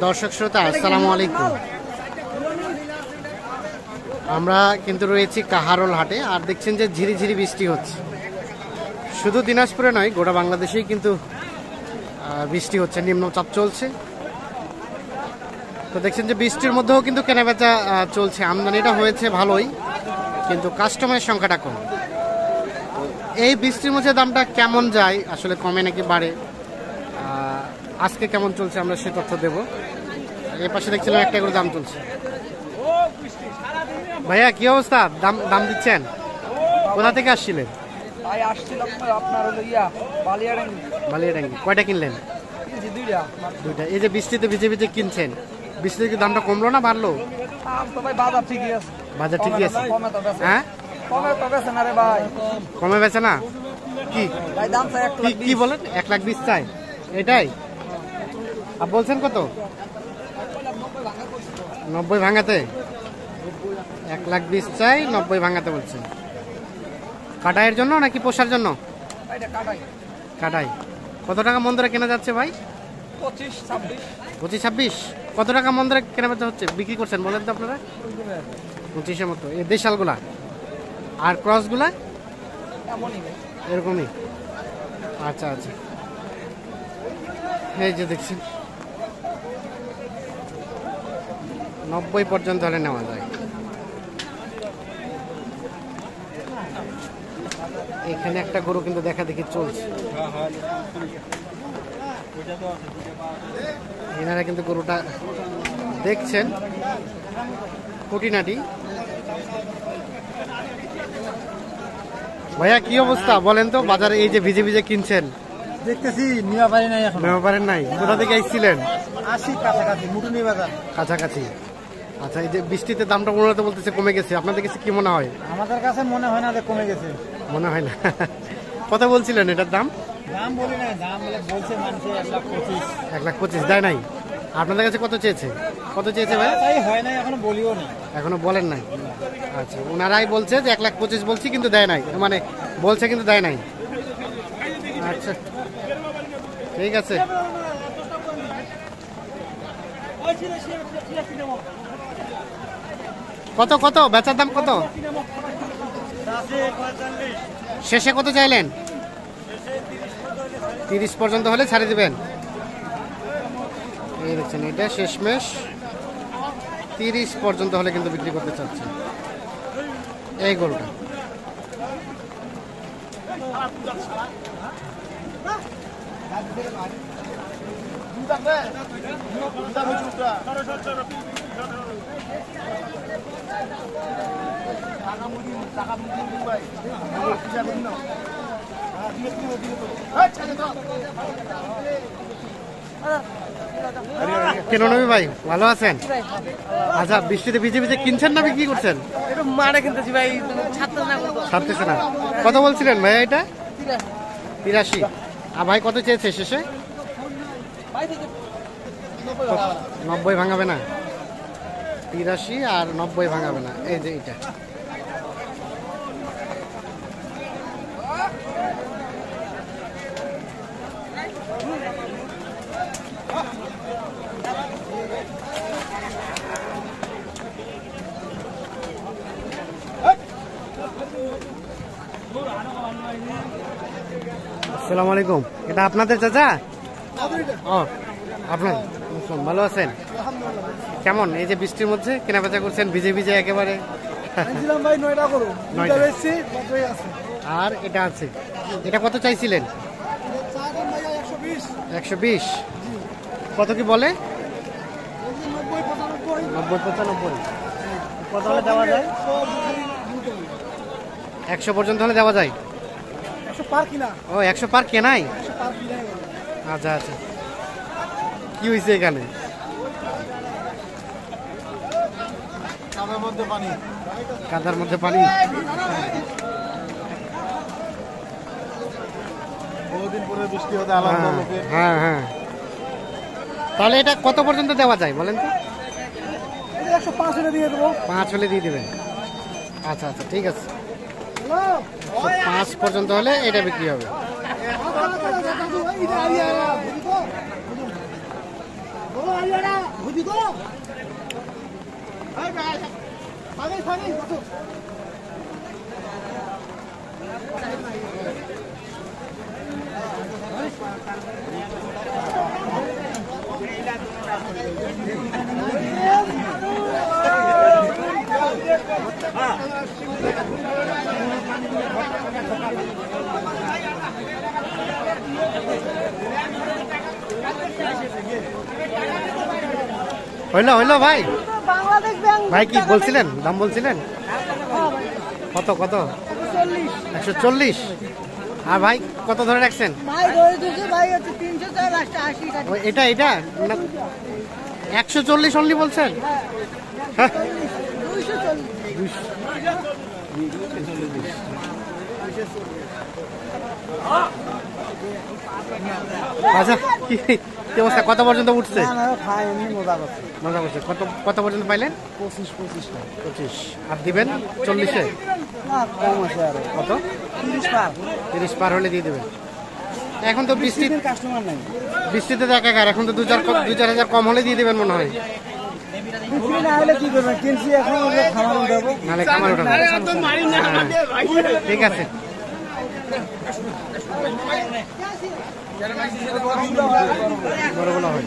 দর্শক শ্রোতা আসসালামু আলাইকুম। আমরা কিন্তু রয়েছি কাহারোল হাটে, আর দেখছেন যে ঝিরিঝিরি বৃষ্টি হচ্ছে। শুধু দিনাজপুরে নয়, গোটা বাংলাদেশেই কিন্তু বৃষ্টি হচ্ছে, নিম্নচাপ চলছে। তো দেখছেন যে বৃষ্টির মধ্যেও কিন্তু কেনাবেচা চলছে, আমদানিটা হয়েছে ভালোই, কিন্তু কাস্টমারের সংখ্যাটা কম। এই বৃষ্টির মধ্যে দামটা কেমন যায়, আসলে কমে নাকি বাড়ে, আজকে কেমন চলছে আমরা সে তথ্য দেব। এর পাশে দেখছিলাম একটা করে দাম চলছে। ভাইয়া কি অবস্থা, দাম দাম দিচ্ছেন? কোথা থেকে আসছিলেন? বালিয়াডাঙ্গি। কয়টা কিনলেন? দুইটা। এই যে বৃষ্টিতে ভিজে ভিজে কিনছেন, বৃষ্টিতে কি দামটা কমলো না বাড়লো? বাজার ঠিকই আছে। হ্যাঁ, কমে বেছে না কি কি বলেন? 1,20,000 চাই, এটাই আর বলছেন কত? 90 ভাঙাতে। 1,20,000 চাই, 90 ভাঙাতে বলছেন। কাটাইয়ের জন্য নাকি পোষার জন্য? কাটাই। কত টাকা মন ধরে কেনা যাচ্ছে ভাই? 25-26। কত টাকা মন ধরে কেনা বেচা হচ্ছে, বিক্রি করছেন বলেন তো আপনারা? 25-এর মতো। এই দেশালগুলা আর ক্রসগুলা এরকমই। আচ্ছা আচ্ছা, এই যে দেখছেন 90 পর্যন্ত হলে নেওয়া যায়। এখানে একটা গরু কিন্তু দেখা দেখি চলছে, এনারা কিন্তু গরুটা দেখছেন খুঁটিনাটি। ভাইয়া কি অবস্থা বলেন তো, বাজারে এই যে ভিজে ভিজে কিনছেন? দেখতেছি নিয়া পারি নাই, এখন নেওয়া পারেন নাই। কোথা থেকে আসছিলেন? আসি কাছাকাছি, মুটুনি বাজার কাছাকাছি। আচ্ছা, এই যে বৃষ্টিতে দামটা মনে বলতেছে কমে গেছে, আপনাদের কাছে কি মনে হয়? আমাদের কাছে মনে হয় না যে কমে গেছে, মনে হয় না। কত বলছিলেন এটার দাম? দাম বলি না, দাম বলছে মানুষে 1,25,000। 1,25,000 দেয় নাই? আপনাদের কাছে কত চেয়েছে? কত চেয়েছে ভাই? তাই হয় না, এখনো বলিও না, এখনো বলেন নাই। আচ্ছা, ওনারাই বলছে যে 1,25,000 বলছি কিন্তু দেয় নাই, মানে বলছে কিন্তু দেয় নাই। আচ্ছা ঠিক আছে। কত কত বেচার দাম কত? শেষে কত চাইলেন? 30 পর্যন্ত হলে ছাড়ে দিবেন। এই দেখছেন, এটা শেষমেশ 30 পর্যন্ত হলে কিন্তু বিক্রি করতে চাচ্ছে এই গরুটা। কেন নবী ভাই, ভালো আছেন? আচ্ছা, বৃষ্টিতে ভিজে ভিজে কিনছেন না বিক্রি করছেন? মারা কিনতেছি ভাই, ছাড়তেছে না। কত বলছিলেন ভাই এটা? 83। আর ভাই কত চেয়েছে শেষে? 90 ভাঙাবে না? 83 আর 90 ভাঙাবে না। এই যে এটা আসসালামু আলাইকুম। এটা আপনাদের চাচা? ও আপনার। ভালো আছেন? কেমন এই যে বৃষ্টির মধ্যে কেনাবেচা করছেন ভিজে ভিজে একেবারে? ভাই 9টা করো, 9টা। আর এটা আছে, এটা কত চাইছিলেন? 120। কত কি বলে? 90-95। কত হলে দেওয়া যায়? 100 পর্যন্ত হলে দেওয়া যায়। 100 পার কিনা? ও 100 পার কেনাই। আচ্ছা আচ্ছা, কি হয়েছে এখানে? কাদার মধ্যে পানি। হ্যাঁ হ্যাঁ, তাহলে এটা কত পর্যন্ত দেওয়া যায় বলেন তো? 105 হলে দিয়ে দেবো। 5 হলে দিয়ে দেবেন। আচ্ছা আচ্ছা ঠিক আছে, 5 পর্যন্ত হলে এটা বিক্রি হবে। হইলো হইলো ভাই, বাংলাদেশ ব্যাংক ভাই কি বলছিলেন, দাম বলছিলেন কত কত? 140। আর ভাই কত ধরে রাখছেন? ভাই ধরে দিয়েছে ভাই হচ্ছে 300 লাস্ট 80 টাকা। এটা এটা না, 140 অনলি বলছেন? হ্যাঁ 240 আচ্ছা, কি কি অবস্থা, কত পর্যন্ত উঠছে? না না ভাই এমনি মজা করছে। মজা করছে। কত কত পর্যন্ত পাইলেন? 25 টাকা। 25। আর দিবেন 40-এ? না কম আছে আরো। কত? 30 পার। 30 পার হলে দিয়ে দেবেন। এখন তো বৃষ্টি, কাস্টমার নাই। বৃষ্টিতে তো একাকার, এখন তো 2-4 হাজার কম হলে দিয়ে দেবেন মনে হয়। বিক্রি না হলে কি করবেন? কিনছি এখন খামার উঠাবো। নাহলে খামার ওঠাবো। হ্যাঁ, ঠিক আছে। বড়গুলো হয়।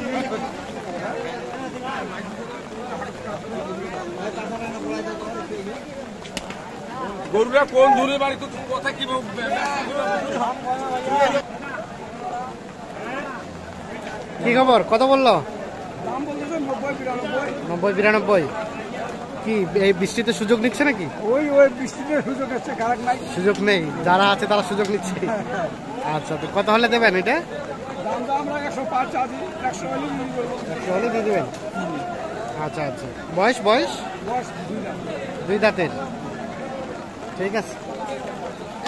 গরুরা কোন দূরে বাড়ি তো কথা কি কি খবর, কত বললো? দাম বলতেছে 90-92। কি এই বৃষ্টিতে সুযোগ নিচ্ছে নাকি? ওই বৃষ্টিতে সুযোগ আছে, কারেন্ট নাই। সুযোগ নেই, যারা আছে তারা সুযোগ নিচ্ছে। আচ্ছা, তো কত হলে দেবেন এটা? দাম তো আমরা 105 চাচ্ছি, 100 হলে নিয়ে করবো। 100 হলে দিয়ে দেবেন। আচ্ছা আচ্ছা, বয়স বয়স বস 2 লাখ। 2 দাঁতের। ঠিক আছে।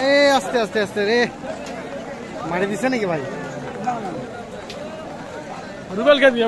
এ আস্তে আস্তে আস্তে রে, মারি দিছে নাকি ভাই? না না রুবেল কে দিয়ে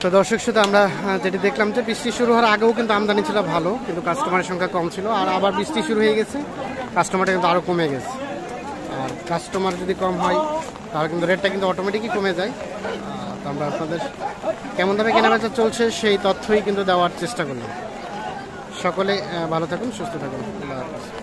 তো দর্শক শুধু আমরা যেটি দেখলাম যে বৃষ্টি শুরু হওয়ার আগেও কিন্তু আমদানি ছিল ভালো, কিন্তু কাস্টমারের সংখ্যা কম ছিল। আর আবার বৃষ্টি শুরু হয়ে গেছে, কাস্টমারটা কিন্তু আরও কমে গেছে। আর কাস্টমার যদি কম হয় তাহলে কিন্তু রেটটা কিন্তু অটোমেটিকই কমে যায়। তো আমরা আপনাদের কেমন দামে কেনাবেচা চলছে সেই তথ্যই কিন্তু দেওয়ার চেষ্টা করলাম। সকলে ভালো থাকুন, সুস্থ থাকুন। আল্লাহ হাফেজ।